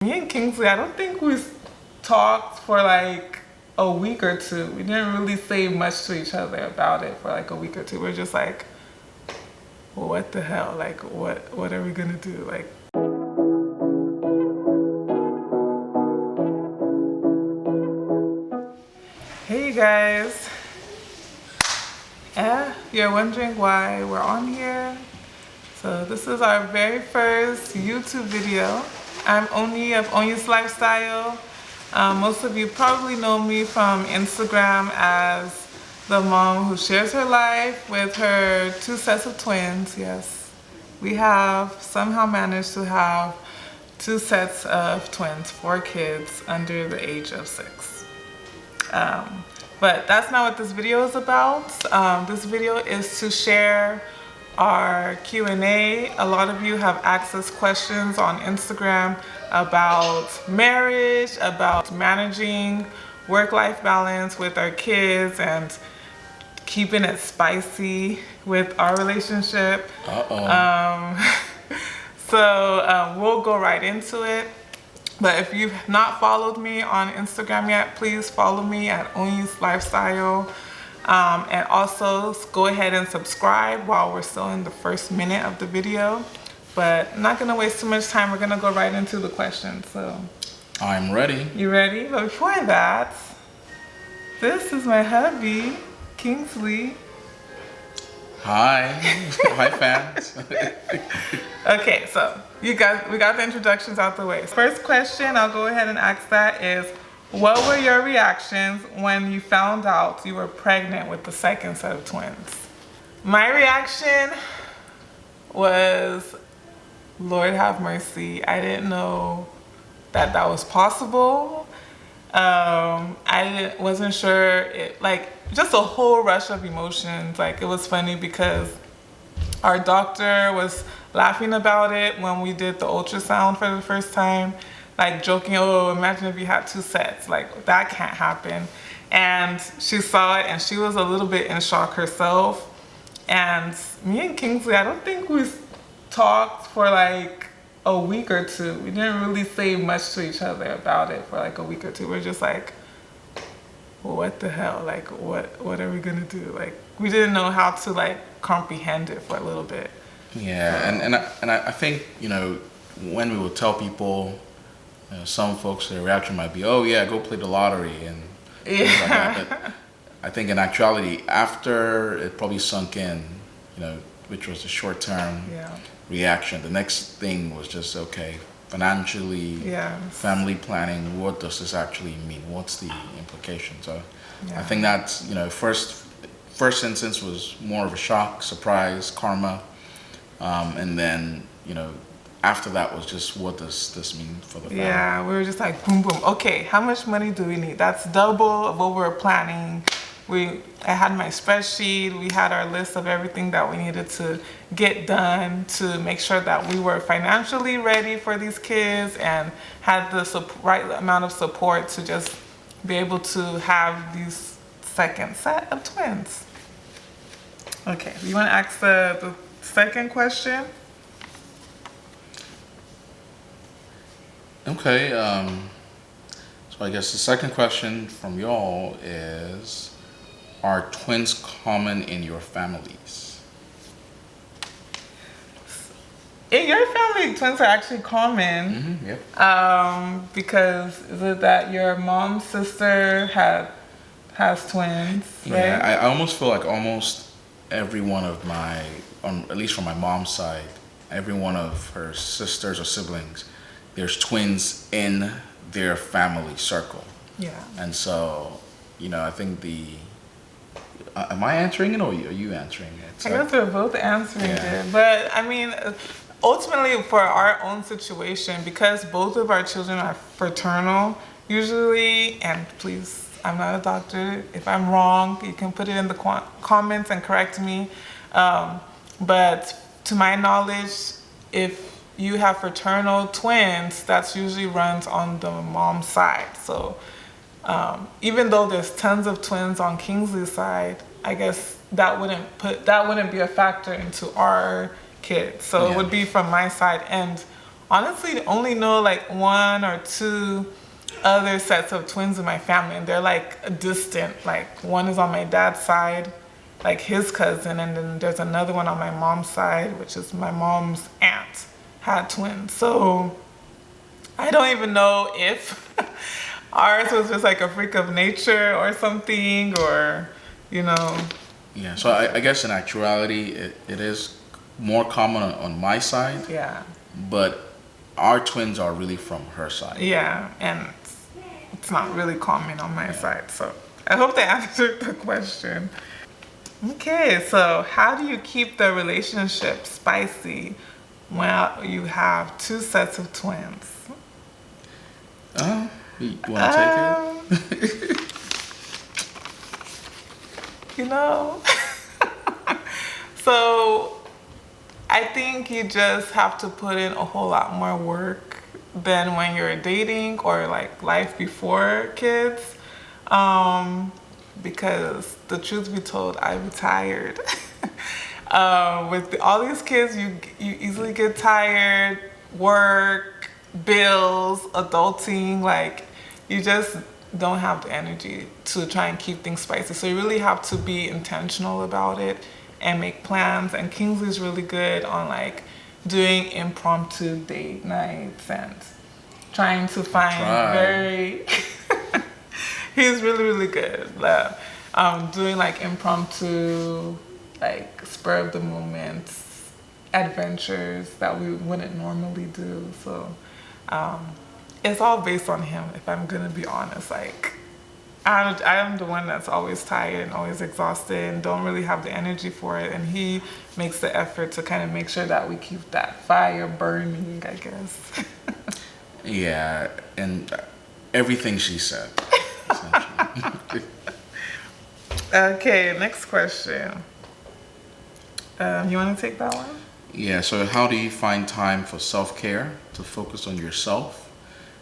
Me and Kingsley, I don't think we talked for like a week or two. We didn't really say much to each other about it for like a week or two. We're just like, well, what the hell? Like, what are we gonna do? Like, hey you guys. You're wondering why we're on here? So this is our very first YouTube video. I'm Oni of Oni's Lifestyle. Most of you probably know me from Instagram as the mom who shares her life with her 2 sets of twins. Yes, we have somehow managed to have 2 sets of twins, 4 kids under the age of 6. But that's not what this video is about. This video is to share our Q&A. A lot of you have asked us questions on Instagram about marriage, about managing work-life balance with our kids and keeping it spicy with our relationship. So we'll go right into it. But if you've not followed me on Instagram yet, please follow me at Oni's Lifestyle. And also go ahead and subscribe while we're still in the first minute of the video. But I'm not gonna waste too much time. We're gonna go right into the questions. So I'm ready. You ready? But before that, this is my hubby, Kingsley. Hi. Hi, fans. Okay, so we got the introductions out the way. First question, I'll go ahead and ask that is, what were your reactions when you found out you were pregnant with the second set of twins? My reaction was, Lord have mercy. I didn't know that was possible. I wasn't sure, just a whole rush of emotions. Like, it was funny because our doctor was laughing about it when we did the ultrasound for the first time, like joking, oh, imagine if you had 2 sets, like that can't happen. And she saw it and she was a little bit in shock herself. And me and Kingsley, I don't think we talked for like a week or two. We didn't really say much to each other about it for like a week or two. We're just like, well, what the hell? Like, what are we gonna do? Like, we didn't know how to like comprehend it for a little bit. Yeah, and I think, when we would tell people, some folks, their reaction might be, oh yeah, go play the lottery and things like that. But I think in actuality, after it probably sunk in, which was a short-term reaction, the next thing was just, okay, financially, family planning, what does this actually mean? What's the implication? So I think that's, first instance was more of a shock, surprise, karma. And then, after that was just, what does this mean for the family? Yeah, we were just like, boom, boom. Okay, how much money do we need? That's double of what we were planning. I had my spreadsheet. We had our list of everything that we needed to get done to make sure that we were financially ready for these kids and had the right amount of support to just be able to have these second set of twins. Okay, you want to ask the second question? Okay, so I guess the second question from y'all is, are twins common in your families? In your family, twins are actually common. Yep. Because is it that your mom's sister has twins, right? Yeah, I almost feel like almost every one of my, at least from my mom's side, every one of her sisters or siblings, there's twins in their family circle. Yeah. And so, I think am I answering it or are you answering it? So, I guess we're both answering it. But I mean, ultimately for our own situation, because both of our children are fraternal, usually, and please, I'm not a doctor. If I'm wrong, you can put it in the comments and correct me. But to my knowledge, if you have fraternal twins, that's usually runs on the mom's side. So even though there's tons of twins on Kingsley's side, I guess that wouldn't be a factor into our kids. So it would be from my side and honestly only know like one or two other sets of twins in my family, and they're like distant. Like one is on my dad's side, like his cousin, and then there's another one on my mom's side, which is my mom's aunt had twins. So I don't even know if ours was just like a freak of nature or something, or you know. Yeah, so I guess in actuality, it is more common on my side, Yeah. but our twins are really from her side. Yeah, and it's not really common on my side. So I hope they answered the question. Okay, so how do you keep the relationship spicy when you have two sets of twins? You want to take it? You know, so I think you just have to put in a whole lot more work than when you're dating or like life before kids. Because the truth be told, I'm tired. With all these kids, you easily get tired. Work, bills, adulting, like you just don't have the energy to try and keep things spicy. So you really have to be intentional about it and make plans. And Kingsley's really good on like doing impromptu date nights and trying to find very he's really really good doing like impromptu, like spur of the moment adventures that we wouldn't normally do. So it's all based on him, if I'm gonna be honest. Like I'm the one that's always tired and always exhausted and don't really have the energy for it, and he makes the effort to kind of make sure that we keep that fire burning, I guess. Yeah, and everything she said. Essentially. Okay, next question. You want to take that one? Yeah, so how do you find time for self-care to focus on yourself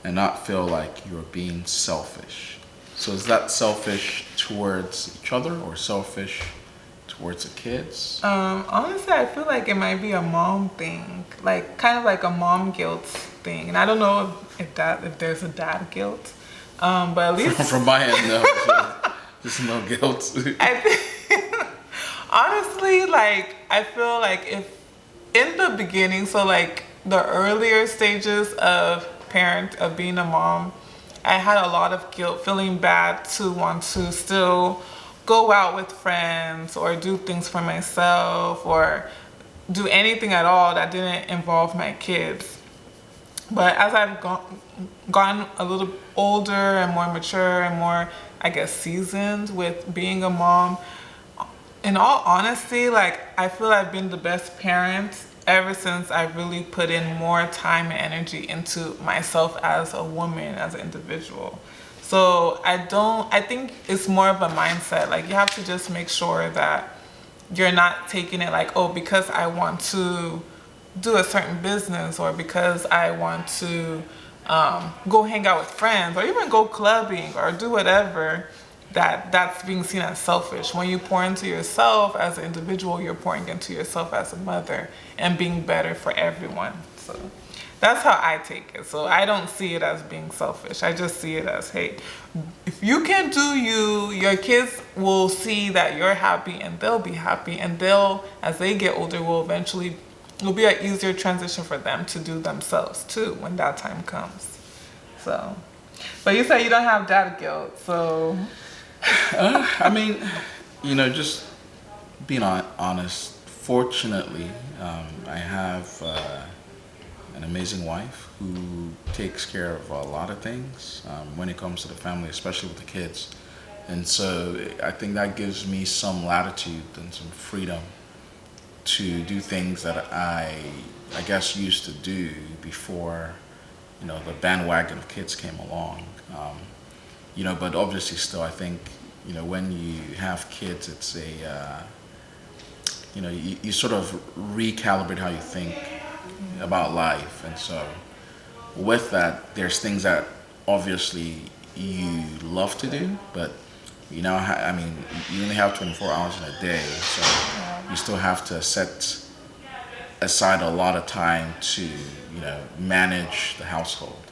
and not feel like you're being selfish? So is that selfish towards each other or selfish towards the kids? Honestly, I feel like it might be a mom thing, like kind of like a mom guilt thing. And I don't know if there's a dad guilt, but at least From my end, no, just no guilt. I think, honestly, like I feel like if in the beginning, so like the earlier stages of being a mom, I had a lot of guilt, feeling bad to want to still go out with friends or do things for myself or do anything at all that didn't involve my kids. But as I've gotten a little older and more mature and more, I guess, seasoned with being a mom, in all honesty, like I feel I've been the best parent ever since I really put in more time and energy into myself as a woman, as an individual. So I think it's more of a mindset. Like you have to just make sure that you're not taking it like, oh, because I want to do a certain business or because I want to go hang out with friends or even go clubbing or do whatever, that's being seen as selfish. When you pour into yourself as an individual, you're pouring into yourself as a mother and being better for everyone. So that's how I take it. So I don't see it as being selfish. I just see it as, hey, if you can do you, your kids will see that you're happy and they'll be happy, and they'll, as they get older, will eventually, it'll be an easier transition for them to do themselves too when that time comes. So, but you say you don't have dad guilt, so. I mean, just being honest, fortunately, I have an amazing wife who takes care of a lot of things when it comes to the family, especially with the kids. And so I think that gives me some latitude and some freedom to do things that I guess used to do before, the bandwagon of kids came along. But obviously still, I think, when you have kids, it's you sort of recalibrate how you think about life. And so with that, there's things that obviously you love to do, but you only have 24 hours in a day, so you still have to set aside a lot of time to, manage the household.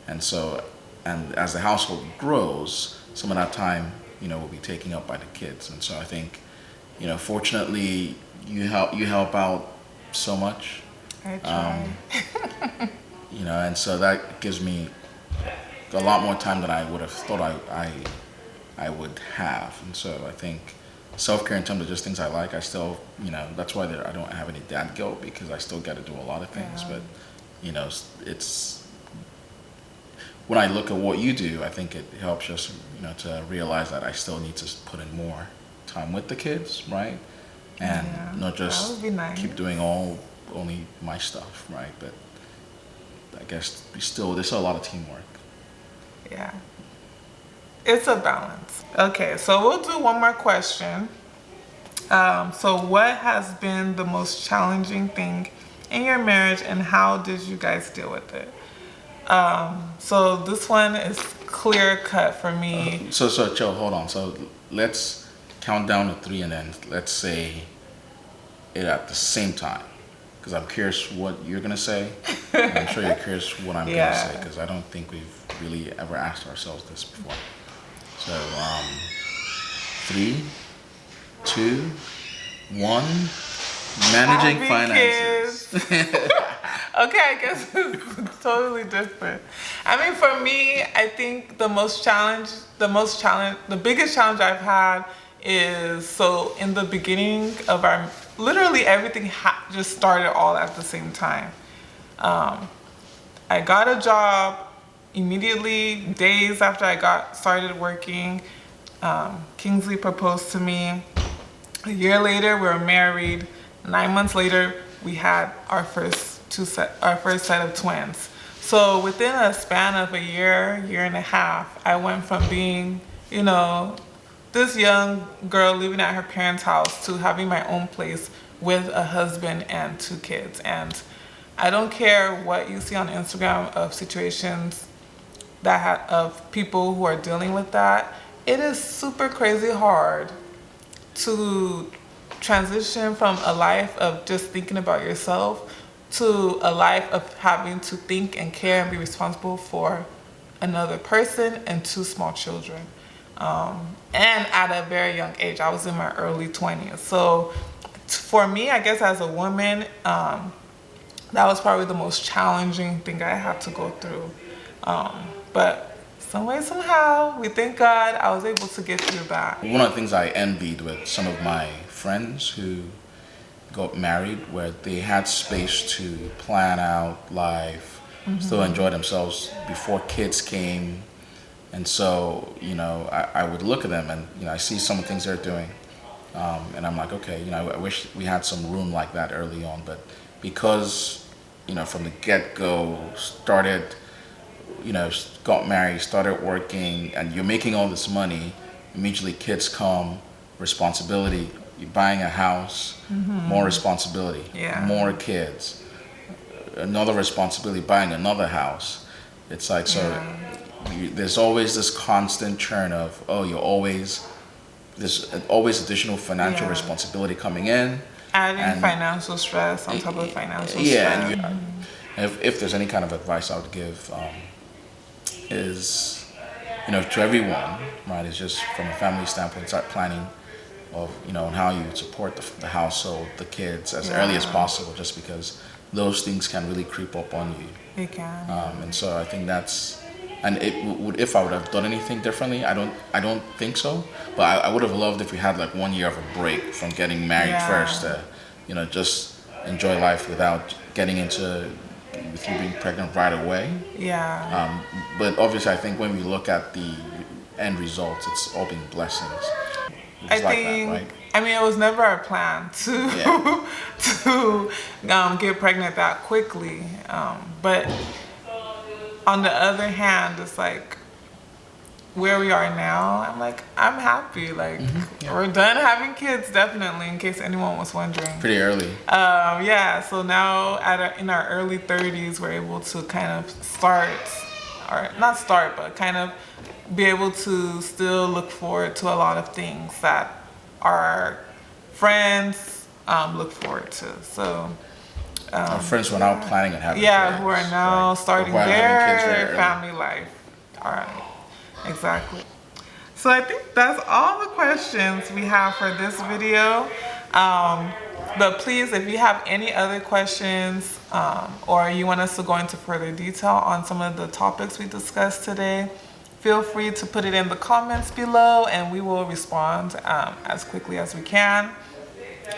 And so, and as the household grows, some of that time, will be taken up by the kids. And so I think, fortunately, you help out so much. I try. And so that gives me a lot more time than I would have thought I would have. And so I think self-care in terms of just things I like, I still, that's why I don't have any dad guilt, because I still got to do a lot of things. Yeah. But, it's, when I look at what you do, I think it helps just, to realize that I still need to put in more time with the kids, right? And Yeah, not that just would be nice. keep doing only my stuff, right? But I guess there's a lot of teamwork. Yeah. It's a balance. Okay, so we'll do one more question. So what has been the most challenging thing in your marriage, and how did you guys deal with it? So this one is clear cut for me. So Joe, hold on. So let's count down to 3, and then let's say it at the same time, because I'm curious what you're gonna say. And I'm sure you're curious what I'm Yeah. gonna say, because I don't think we've really ever asked ourselves this before. So 3, 2, 1. Managing Having finances. Okay, I guess it's totally different. I mean, for me, I think the biggest challenge I've had is, so in the beginning of literally everything just started all at the same time. I got a job immediately, days after I started working. Kingsley proposed to me. A year later, we were married. 9 months later, we had our first set of twins. So within a span of a year and a half, I went from being, this young girl living at her parents' house to having my own place with a husband and 2 kids. And I don't care what you see on Instagram of situations of people who are dealing with that. It is super crazy hard to transition from a life of just thinking about yourself to a life of having to think and care and be responsible for another person and 2 small children. And at a very young age, I was in my early 20s. So for me, I guess as a woman, that was probably the most challenging thing I had to go through. But some way, somehow, we thank God I was able to get through that. One of the things I envied with some of my friends who got married, where they had space to plan out life, still enjoy themselves before kids came. And so, I would look at them and, I see some of the things they're doing. And I'm like, okay, I wish we had some room like that early on. But because, from the get-go, got married, started working, and you're making all this money, immediately kids come, responsibility. You're buying a house, more responsibility, more kids, another responsibility, buying another house. It's like, there's always this constant churn of, there's always additional financial responsibility coming in. Adding financial stress on top of financial stress. Yeah, and if there's any kind of advice I would give, is, to everyone, right, is just from a family standpoint, start planning of, on how you support the household, the kids as early as possible, just because those things can really creep up on you. They can. And so I think that's, and if I would have done anything differently, I don't think so, but I would have loved if we had like 1 year of a break from getting married first, just enjoy life without getting into, with you being pregnant right away. Yeah. But obviously I think when we look at the end results, it's all been blessings. I think, I mean, it was never our plan to get pregnant that quickly. But on the other hand, it's like where we are now, I'm like, I'm happy. Like, we're done having kids, definitely, in case anyone was wondering. Pretty early. So now in our early 30s, we're able to kind of kind of be able to still look forward to a lot of things that our friends look forward to. So Our friends who are now planning on having Yeah, kids. who are now right? starting Or who are having kids very their early. family life. All right, exactly. So I think that's all the questions we have for this video. But please, if you have any other questions or you want us to go into further detail on some of the topics we discussed today, feel free to put it in the comments below and we will respond as quickly as we can.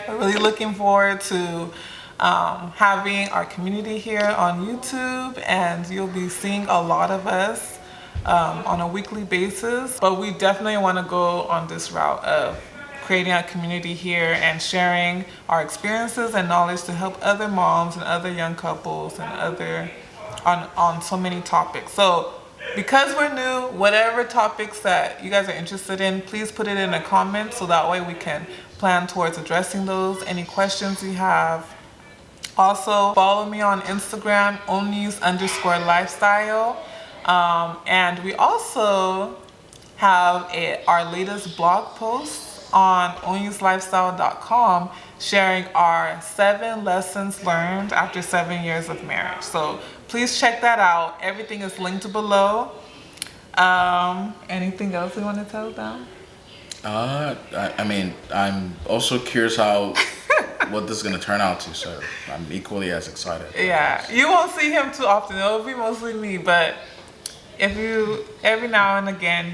We're really looking forward to having our community here on YouTube, and you'll be seeing a lot of us on a weekly basis. But we definitely want to go on this route of creating a community here and sharing our experiences and knowledge to help other moms and other young couples and other on so many topics. So because we're new, whatever topics that you guys are interested in, please put it in the comments so that way we can plan towards addressing those. Any questions you have. Also, follow me on Instagram, Onies_lifestyle. And we also have our latest blog post on onyeslifestyle.com sharing our 7 lessons learned after 7 years of marriage. So please check that out. Everything is linked below. Anything else we want to tell them? I mean, I'm also curious what this is going to turn out to, so I'm equally as excited. Yeah, you won't see him too often. It'll be mostly me, but if you every now and again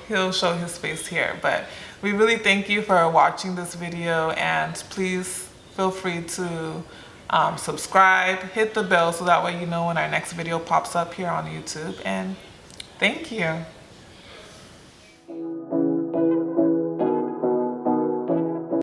he'll show his face here. But we really thank you for watching this video, and please feel free to subscribe, hit the bell so that way you know when our next video pops up here on YouTube. And thank you.